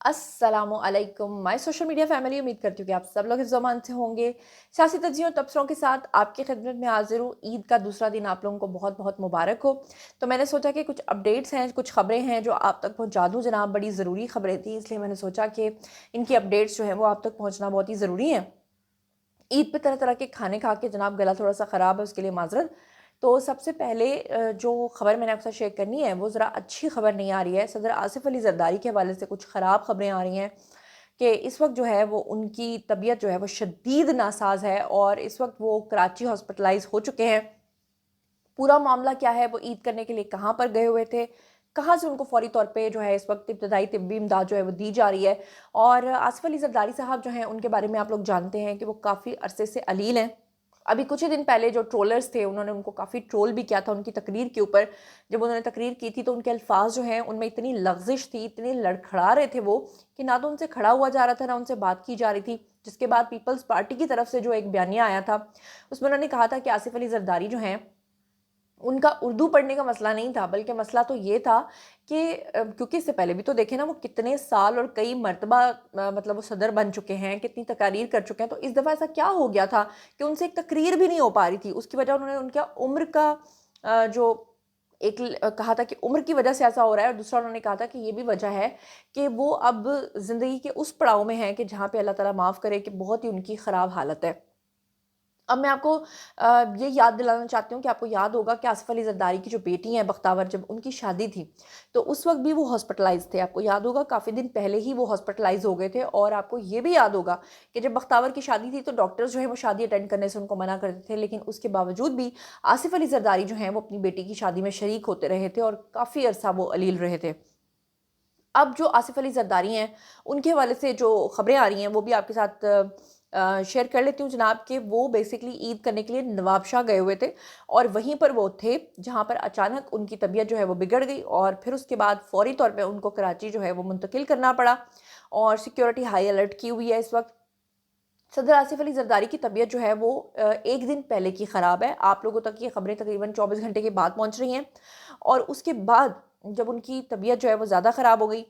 अस्सलामु अलैकुम my social media family. उम्मीद करती हूँ कि आप सब लोग हिफ्ज़ अमान से होंगे। सियासी तज्ज़ियों और तबसरों के साथ आपकी खिदमत में हाज़िर हूँ। ईद का दूसरा दिन आप लोगों को बहुत बहुत मुबारक हो। तो मैंने सोचा कि कुछ अपडेट्स हैं, कुछ ख़बरें हैं जो आप तक पहुँचा दूँ जनाब। बड़ी ज़रूरी ख़बरें थी, इसलिए मैंने सोचा कि इनकी अपडेट्स जो हैं वो आप तक पहुँचना बहुत ही ज़रूरी है। ईद पे तरह-तरह के खाने खा के जनाब गला थोड़ा-सा ख़राब है, उसके लिए माज़रत। तो सबसे पहले जो ख़बर मैंने आपके साथ शेयर करनी है वो ज़रा अच्छी ख़बर नहीं आ रही है। सदर आसिफ़ अली ज़रदारी के हवाले से कुछ ख़राब ख़बरें आ रही हैं कि इस वक्त जो है वो उनकी तबीयत जो है वो शदीद नासाज है और इस वक्त वो कराची हॉस्पिटलाइज हो चुके हैं। पूरा मामला क्या है, वो ईद करने के लिए कहाँ पर गए हुए थे, कहाँ से उनको फौरी तौर पे जो है इस वक्त इब्तदाई तिब्बी इमदाद जो है वो दी जा रही है। और आसिफ अली जरदारी साहब जो हैं उनके बारे में आप लोग जानते हैं कि वो काफ़ी अरसे से अलील हैं। अभी कुछ ही दिन पहले जो ट्रोलर्स थे उन्होंने उनको काफ़ी ट्रोल भी किया था उनकी तकरीर के ऊपर। जब उन्होंने तकरीर की थी तो उनके अल्फाज जो हैं उनमें इतनी लग़ज़िश थी, इतनी लड़खड़ा रहे थे वो कि ना तो उनसे खड़ा हुआ जा रहा था, ना उनसे बात की जा रही थी। जिसके बाद पीपल्स पार्टी की तरफ से जो एक बयानिया आया था उसमें उन्होंने कहा था कि आसिफ अली जरदारी जो हैं उनका उर्दू पढ़ने का मसला नहीं था, बल्कि मसला तो ये था कि क्योंकि इससे पहले भी तो देखें ना, वो कितने साल और कई मर्तबा मतलब वो सदर बन चुके हैं, कितनी तकारीर कर चुके हैं। तो इस दफ़ा ऐसा क्या हो गया था कि उनसे एक तकरीर भी नहीं हो पा रही थी। उसकी वजह उन्होंने उनका उम्र का जो कहा था कि उम्र की वजह से ऐसा हो रहा है, और दूसरा उन्होंने कहा था कि ये भी वजह है कि वो अब ज़िंदगी के उस पड़ाव में हैं कि जहाँ पे अल्लाह ताला माफ़ करे कि बहुत ही उनकी ख़राब हालत है। अब मैं आपको ये याद दिलाना चाहती हूँ कि आपको याद होगा कि आसिफ अली ज़रदारी की जो बेटी हैं बख्तावर, जब उनकी शादी थी तो उस वक्त भी वो हॉस्पिटलाइज थे। आपको याद होगा काफ़ी दिन पहले ही वो हॉस्पिटलाइज हो गए थे। और आपको ये भी याद होगा कि जब बख्तावर की शादी थी तो डॉक्टर्स जो है वो शादी अटेंड करने से उनको मना करते थे, लेकिन उसके बावजूद भी आसिफ अली ज़रदारी जो हैं वो अपनी बेटी की शादी में शरीक होते रहे थे और काफ़ी अरसा वो अलील रहे थे। अब जो आसिफ अली ज़रदारी हैं उनके हवाले से जो ख़बरें आ रही हैं वो भी आपके साथ शेयर कर लेती हूँ जनाब। कि वो बेसिकली ईद करने के लिए नवाबशाह गए हुए थे और वहीं पर वो थे जहाँ पर अचानक उनकी तबीयत जो है वो बिगड़ गई और फिर उसके बाद फ़ौरी तौर पे उनको कराची जो है वो मुंतकिल करना पड़ा। और सिक्योरिटी हाई अलर्ट की हुई है इस वक्त। सदर आसिफ अली ज़रदारी की तबीयत जो है वो एक दिन पहले की ख़राब है। आप लोगों तक ये ख़बरें तकरीबन 24 घंटे के बाद पहुँच रही हैं। और उसके बाद जब उनकी तबीयत जो है वो ज़्यादा ख़राब हो गई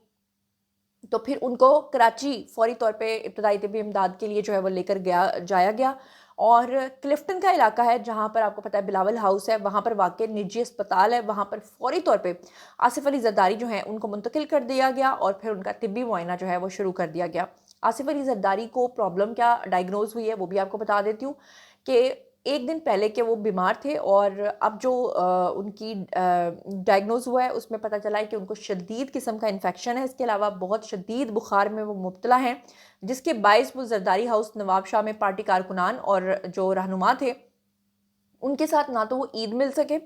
तो फिर उनको कराची फ़ौरी तौर पे इब्तदाई तिब्बी इमदाद के लिए जो है वो लेकर जाया गया। और क्लिफ्टन का इलाका है जहाँ पर आपको पता है बिलावल हाउस है, वहाँ पर वाक़ई निजी अस्पताल है। वहाँ पर फ़ौरी तौर पे आसिफ अली ज़रदारी जो हैं उनको मुंतकिल कर दिया गया और फिर उनका तिब्बी मुआयना जो है वो शुरू कर दिया गया। आसिफ अली ज़रदारी को प्रॉब्लम क्या डायग्नोज़ हुई है वो भी आपको बता देती हूँ कि एक दिन पहले के वो बीमार थे और अब जो उनकी डायग्नोज़ हुआ है उसमें पता चला है कि उनको शदीद किस्म का इन्फेक्शन है। इसके अलावा बहुत शदीद बुखार में वो मुब्तला हैं, जिसके बायस वो ज़रदारी हाउस नवाबशाह में पार्टी कारकुनान और जो रहनुमा थे उनके साथ ना तो वो ईद मिल सके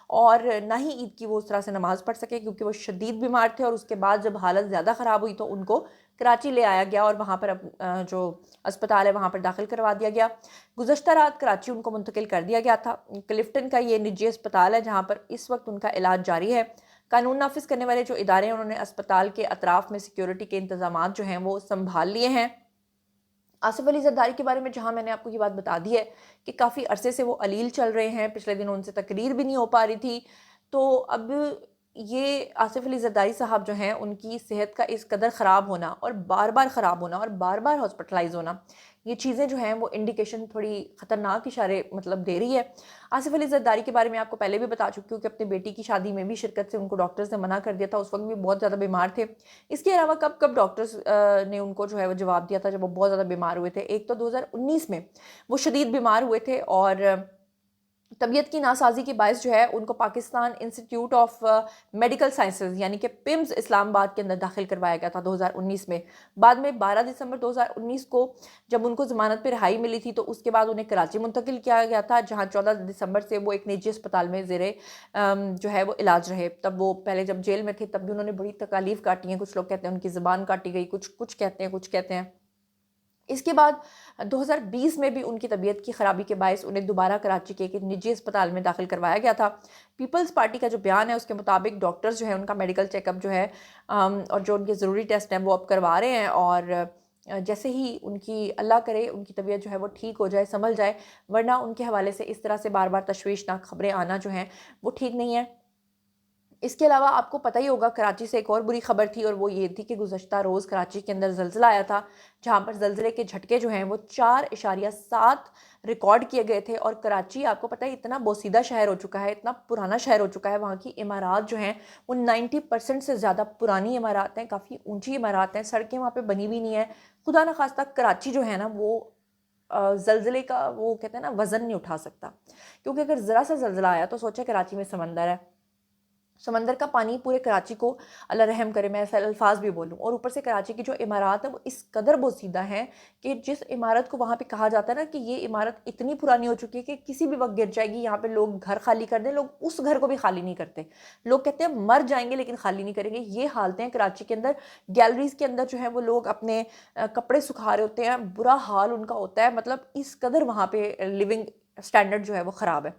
और ना ही ईद की वो उस तरह से नमाज़ पढ़ सके, क्योंकि वो शदीद बीमार थे। और उसके बाद जब हालत ज़्यादा ख़राब हुई तो उनको कराची ले आया गया और वहाँ पर जो अस्पताल है वहाँ पर दाखिल करवा दिया गया। गुज़श्ता रात कराची उनको मुंतकिल कर दिया गया था। क्लिफ्टन का ये निजी अस्पताल है जहाँ पर इस वक्त उनका इलाज जारी है। कानून नाफिज करने वाले जो इदारे हैं उन्होंने अस्पताल के अतराफ़ में सिक्योरिटी के इंतज़ामात जो हैं वो संभाल लिए हैं। आसिफ अली ज़रदारी के बारे में जहाँ मैंने आपको ये बात बता दी है कि काफ़ी अरसे से वो अलील चल रहे हैं, पिछले दिनों उनसे तकरीर भी नहीं हो पा रही थी। तो अब ये आसिफ अली ज़रदारी साहब जो हैं उनकी सेहत का इस कदर ख़राब होना और बार-बार ख़राब होना और बार-बार हॉस्पिटलाइज़ होना, ये चीज़ें जो हैं वो इंडिकेशन थोड़ी ख़तरनाक इशारे मतलब दे रही है। आसिफ अली ज़रदारी के बारे में आपको पहले भी बता चुकी हूँ कि अपनी बेटी की शादी में भी शिरकत से उनको डॉक्टर्स ने मना कर दिया था, उस वक़्त भी बहुत ज़्यादा बीमार थे। इसके अलावा कब-कब डॉक्टर्स ने उनको जो है वो जवाब दिया था जब वो बहुत ज़्यादा बीमार हुए थे। एक तो 2019 में वो शदीद बीमार हुए थे और तबीयत की नासाज़ी के बायस जो है उनको Pakistan institute of medical sciences यानी कि पिम्स इस्लामाबाद के अंदर दाखिल करवाया गया था 2019 में। बाद में 12 दिसंबर 2019 को जब उनको ज़मानत पे रिहाई मिली थी तो उसके बाद उन्हें कराची मुंतकिल किया गया था, जहाँ 14 दिसंबर से वो एक निजी अस्पताल में ज़ेरे जो है वो इलाज रहे। तब वो पहले जब जेल में थे तब भी उन्होंने बड़ी तकालीफ़ काटी हैं। कुछ लोग कहते हैं उनकी ज़ुबान काटी गई, कुछ कहते हैं, कुछ कहते हैं। इसके बाद 2020 में भी उनकी तबीयत की ख़राबी के बायस उन्हें दोबारा कराची के एक निजी अस्पताल में दाखिल करवाया गया था। पीपल्स पार्टी का जो बयान है उसके मुताबिक डॉक्टर्स जो है उनका मेडिकल चेकअप जो है और जो उनके ज़रूरी टेस्ट हैं वो अब करवा रहे हैं। और जैसे ही उनकी अल्लाह करे उनकी तबीयत जो है वो ठीक हो जाए, संभल जाए, वरना उनके हवाले से इस तरह से बार बार तशवीशनाक खबरें आना जो हैं वो ठीक नहीं है। اس کے علاوہ آپ کو پتہ ہی ہوگا کراچی سے ایک اور بری خبر تھی، اور وہ یہ تھی کہ گزشتہ روز کراچی کے اندر زلزلہ آیا تھا، جہاں پر زلزلے کے جھٹکے جو ہیں وہ 4.7 ریکارڈ کیے گئے تھے۔ اور کراچی آپ کو پتہ ہے اتنا بوسیدہ شہر ہو چکا ہے، اتنا پرانا شہر ہو چکا ہے، وہاں کی عمارات جو ہیں وہ 90% سے زیادہ پرانی عمارات ہیں، کافی اونچی عمارات ہیں، سڑکیں وہاں پہ بنی بھی نہیں ہیں۔ خدا نخواستہ کراچی جو ہے نا وہ زلزلے کا وہ کہتے ہیں نا وزن نہیں اٹھا سکتا، کیونکہ اگر ذرا سا زلزلہ آیا تو سوچے کراچی میں سمندر ہے، سمندر کا پانی پورے کراچی کو اللہ رحم کرے، میں ایسے الفاظ بھی بولوں، اور اوپر سے کراچی کی جو عمارات ہیں وہ اس قدر بوسیدہ ہیں کہ جس عمارت کو وہاں پہ کہا جاتا ہے نا کہ یہ عمارت اتنی پرانی ہو چکی ہے کہ کسی بھی وقت گر جائے گی، یہاں پہ لوگ گھر خالی کر دیں، لوگ اس گھر کو بھی خالی نہیں کرتے، لوگ کہتے ہیں مر جائیں گے لیکن خالی نہیں کریں گے۔ یہ حالتیں ہیں کراچی کے اندر، گیلریز کے اندر جو ہے وہ لوگ اپنے کپڑے سکھا رہے ہوتے ہیں، برا حال ان کا ہوتا ہے، مطلب اس قدر وہاں پہ لیونگ سٹینڈرڈ جو ہے وہ خراب ہے۔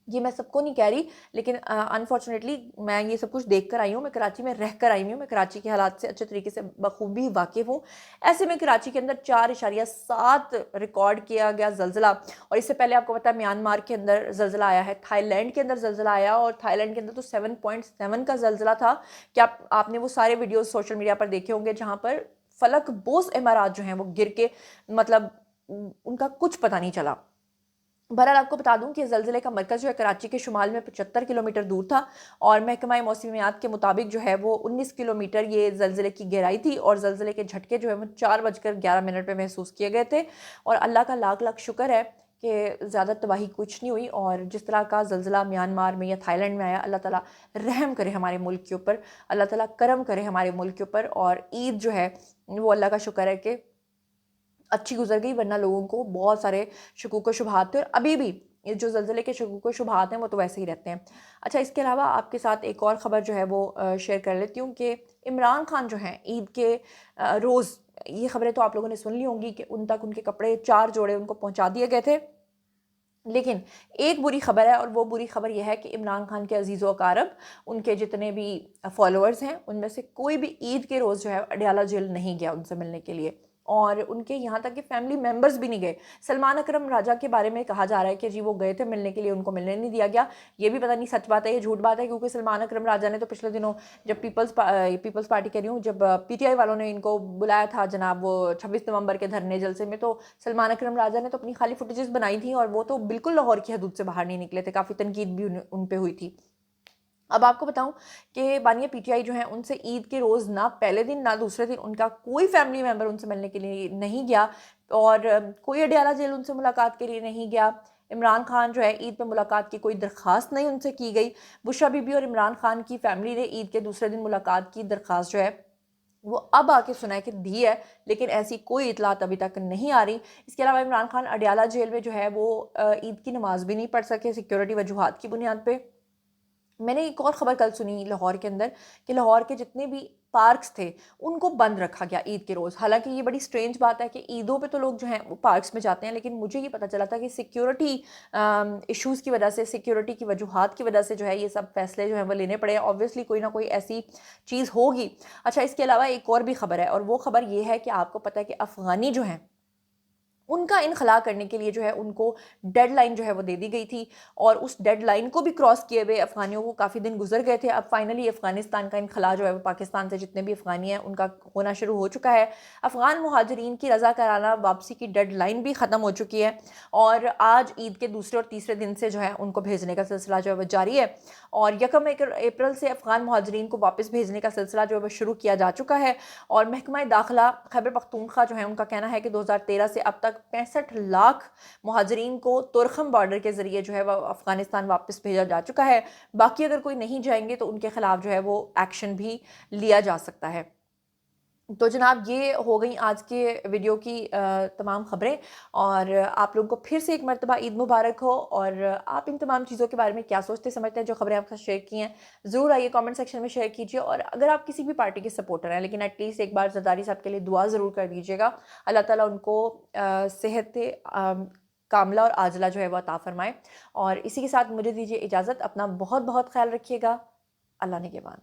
یہ میں سب کو نہیں کہہ رہی، لیکن انفارچونیٹلی میں یہ سب کچھ دیکھ کر آئی ہوں، میں کراچی میں رہ کر آئی ہوں، میں کراچی کے حالات سے اچھے طریقے سے بخوبی واقف ہوں۔ ایسے میں کراچی کے اندر 4.7 ریکارڈ کیا گیا زلزلہ، اور اس سے پہلے آپ کو پتا ہے میانمار کے اندر زلزلہ آیا ہے، تھائی لینڈ کے اندر زلزلہ آیا، اور تھائی لینڈ کے اندر تو 7.7 کا زلزلہ تھا کہ آپ نے وہ سارے ویڈیوز سوشل میڈیا پر دیکھے ہوں گے جہاں پر فلک بوس عمارات جو ہیں وہ گر کے مطلب ان کا کچھ پتہ نہیں چلا۔ بہرحال آپ کو بتا دوں کہ زلزلے کا مرکز جو ہے کراچی کے شمال میں 75 کلومیٹر دور تھا، اور محکمہ موسمیات کے مطابق جو ہے وہ 19 کلومیٹر یہ زلزلے کی گہرائی تھی، اور زلزلے کے جھٹکے جو ہے وہ 4:11 پہ محسوس کیے گئے تھے، اور اللہ کا لاکھ لاکھ شکر ہے کہ زیادہ تباہی کچھ نہیں ہوئی۔ اور جس طرح کا زلزلہ میانمار میں یا تھائی لینڈ میں آیا، اللہ تعالیٰ رحم کرے ہمارے ملک کے اوپر، اللہ تعالیٰ کرم کرے ہمارے ملک کے اوپر، اور عید جو ہے وہ اللہ کا شکر ہے کہ اچھی گزر گئی، ورنہ لوگوں کو بہت سارے شکوک و شبہات تھے، اور ابھی بھی یہ جو زلزلے کے شکوک و شبہات ہیں وہ تو ویسے ہی رہتے ہیں۔ اچھا، اس کے علاوہ آپ کے ساتھ ایک اور خبر جو ہے وہ شیئر کر لیتی ہوں کہ عمران خان جو ہیں عید کے روز، یہ خبریں تو آپ لوگوں نے سن لی ہوں گی کہ ان تک ان کے کپڑے 4 جوڑے ان کو پہنچا دیے گئے تھے، لیکن ایک بری خبر ہے، اور وہ بری خبر یہ ہے کہ عمران خان کے عزیز و اقارب، ان کے جتنے بھی فالوورز ہیں، ان میں سے کوئی بھی عید کے روز جو ہے اڈیالہ جیل نہیں گیا ان سے ملنے کے لیے، اور ان کے یہاں تک کہ فیملی ممبرز بھی نہیں گئے۔ سلمان اکرم راجہ کے بارے میں کہا جا رہا ہے کہ جی وہ گئے تھے ملنے کے لیے، ان کو ملنے نہیں دیا گیا۔ یہ بھی پتہ نہیں سچ بات ہے یا جھوٹ بات ہے، کیونکہ سلمان اکرم راجہ نے تو پچھلے دنوں جب پیپلز پارٹی کہہ رہی ہوں، جب پی ٹی آئی والوں نے ان کو بلایا تھا جناب وہ 26 نومبر کے دھرنے جلسے میں، تو سلمان اکرم راجہ نے تو اپنی خالی فوٹیجز بنائی تھیں، اور وہ تو بالکل لاہور کی حدود سے باہر نہیں نکلے تھے، کافی تنقید بھی ان پہ ہوئی تھی۔ اب آپ کو بتاؤں کہ بانیہ پی ٹی آئی جو ہیں ان سے عید کے روز نہ پہلے دن نہ دوسرے دن ان کا کوئی فیملی ممبر ان سے ملنے کے لیے نہیں گیا، اور کوئی اڈیالہ جیل ان سے ملاقات کے لیے نہیں گیا۔ عمران خان جو ہے عید پہ ملاقات کی کوئی درخواست نہیں ان سے کی گئی۔ بشریٰ بی بی اور عمران خان کی فیملی نے عید کے دوسرے دن ملاقات کی درخواست جو ہے وہ اب آ کے سنا ہے کہ دی ہے، لیکن ایسی کوئی اطلاعات ابھی تک نہیں آ رہی۔ اس کے علاوہ عمران خان اڈیالہ جیل میں جو ہے وہ عید کی نماز بھی نہیں پڑھ سکے سیکیورٹی وجوہات کی بنیاد پہ۔ میں نے ایک اور خبر کل سنی لاہور کے اندر کہ لاہور کے جتنے بھی پارکس تھے ان کو بند رکھا گیا عید کے روز۔ حالانکہ یہ بڑی سٹرینج بات ہے کہ عیدوں پہ تو لوگ جو ہیں وہ پارکس میں جاتے ہیں، لیکن مجھے یہ پتہ چلا تھا کہ سیکیورٹی ایشوز کی وجہ سے، سیکیورٹی کی وجوہات کی وجہ سے جو ہے یہ سب فیصلے جو ہیں وہ لینے پڑے ہیں۔ اوبویسلی کوئی نہ کوئی ایسی چیز ہوگی۔ اچھا، اس کے علاوہ ایک اور بھی خبر ہے، اور وہ خبر یہ ہے کہ آپ کو پتہ ہے کہ افغانی جو ہیں ان کا انخلاء کرنے کے لیے جو ہے ان کو ڈیڈ لائن جو ہے وہ دے دی گئی تھی، اور اس ڈیڈ لائن کو بھی کراس کیے ہوئے افغانیوں کو کافی دن گزر گئے تھے۔ اب فائنلی افغانستان کا انخلاء جو ہے وہ پاکستان سے جتنے بھی افغانی ہیں ان کا ہونا شروع ہو چکا ہے۔ افغان مہاجرین کی رضاکارانہ واپسی کی ڈیڈ لائن بھی ختم ہو چکی ہے، اور آج عید کے دوسرے اور تیسرے دن سے جو ہے ان کو بھیجنے کا سلسلہ جو ہے وہ جاری ہے، اور 1 اپریل سے افغان مہاجرین کو واپس بھیجنے کا سلسلہ جو ہے وہ شروع کیا جا چکا ہے۔ اور محکمہ داخلہ خیبر پختونخوا جو ہے ان کا کہنا ہے کہ 2013 سے اب تک 65 لاکھ مہاجرین کو تورخم بارڈر کے ذریعے جو ہے وہ افغانستان واپس بھیجا جا چکا ہے۔ باقی اگر کوئی نہیں جائیں گے تو ان کے خلاف جو ہے وہ ایکشن بھی لیا جا سکتا ہے۔ تو جناب یہ ہو گئیں آج کے ویڈیو کی تمام خبریں، اور آپ لوگوں کو پھر سے ایک مرتبہ عید مبارک ہو، اور آپ ان تمام چیزوں کے بارے میں کیا سوچتے سمجھتے ہیں جو خبریں آپ کا شیئر کی ہیں، ضرور آئیے کامنٹ سیکشن میں شیئر کیجیے، اور اگر آپ کسی بھی پارٹی کے سپورٹر ہیں لیکن ایٹ لیسٹ ایک بار زرداری صاحب کے لیے دعا ضرور کر دیجیے گا، اللہ تعالیٰ ان کو صحت کاملہ اور عاجلہ جو ہے وہ عطا فرمائے۔ اور اسی کے ساتھ مجھے دیجیے اجازت، اپنا بہت بہت خیال رکھیے گا، اللہ نگہبان۔